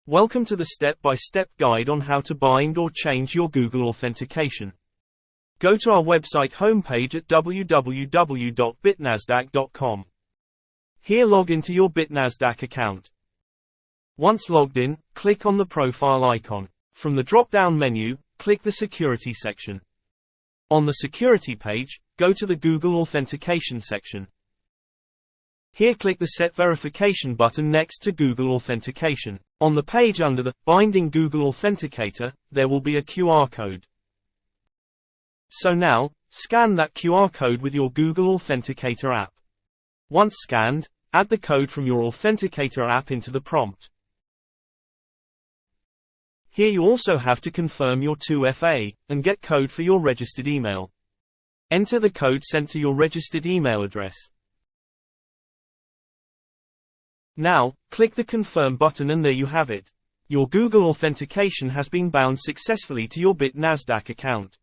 Welcome to the step-by-step guide on how to bind or change your Google Authentication. Go to our website homepage at www.bitnasdaq.com. Here log into your BitNasdaq account. Once logged in, click on the profile icon. From the drop-down menu, click the Security section. On the Security page, go to the Google Authentication section. Here click the Set Verification button next to Google Authentication. On the page under the Binding Google Authenticator, there will be a QR code. So now, scan that QR code with your Google Authenticator app. Once scanned, add the code from your Authenticator app into the prompt. Here you also have to confirm your 2FA, and get code for your registered email. Enter the code sent to your registered email address. Now, click the Confirm button and there you have it. Your Google Authentication has been bound successfully to your BitNasdaq account.